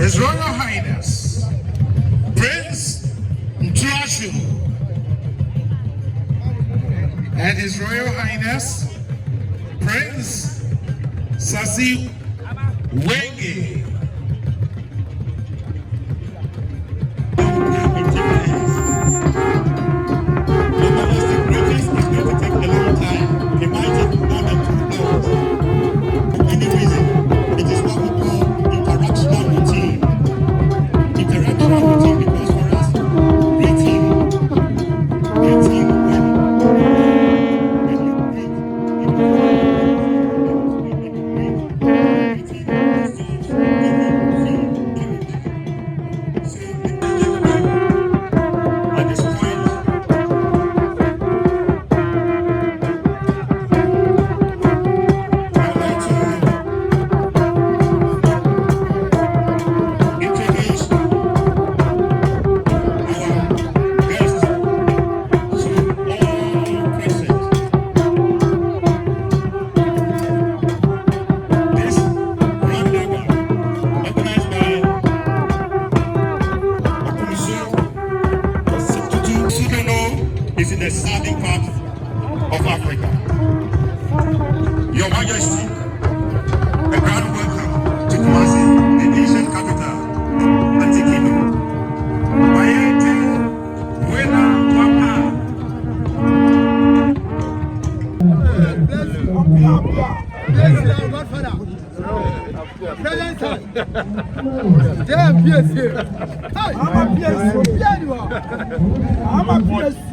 His Royal Highness Prince Ntrashu and His Royal Highness Prince Sasi Wenge. Is in the southern part of Africa. Your Majesty, a grand welcome to Kumasi, the Asian capital, Antikino. Bayete, Wela, Wapa. Bless you, Godfather. Damn, yes, here. I'm a PSC. I'm a PSC.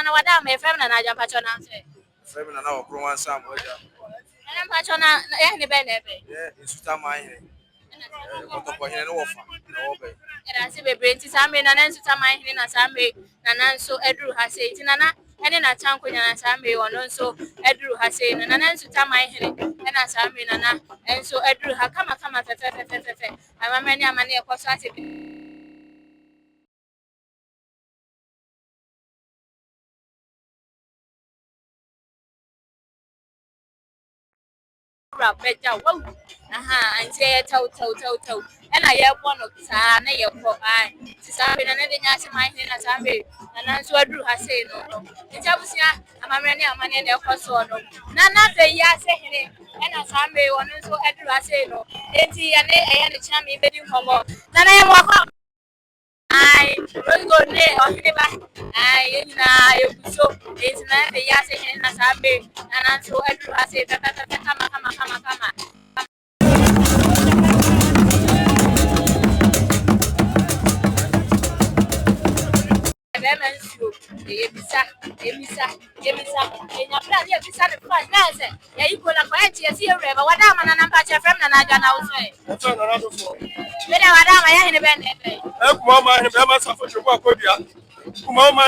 na wada me fam na aja pacho na say fam na na okro wan sam oja na pacho na eh ni be na be insuta man here ko ko here no wofa na wo be era se be brenti sambe na nan suta man hini na sambe na nan so edru ha sei tina na ene na chanko nya na sambe wono so edru ha sei na nan suta man hini ena sambe na na enso edru ha kama fe amama ni amane e ko so ate beja wow ante tau ena ye bono sa na ye ko ai ti sambe na ne nya se man hini na sambe na nan so edru ha sei no njabusia amama ni amane ne ko so no na fe ya se hini ena sambe wono so edru ha sei no enti ya ne chami bedi homo na ye mo ko ai go ne o hini ba ai na ye so enti na fe ya se hini na sambe na nan so edru ha sei kama Emensu, ebisa. Enya plan ye bisa ne plan na se. Ya iko la kwa enti esi ewre ba wada ma na namba che frem na na aja na wo so e. Oto na rado fo. Be da wada ma ya hene be ne be. E kuma ma hene be ma safo chukwu akodua. Kuma ma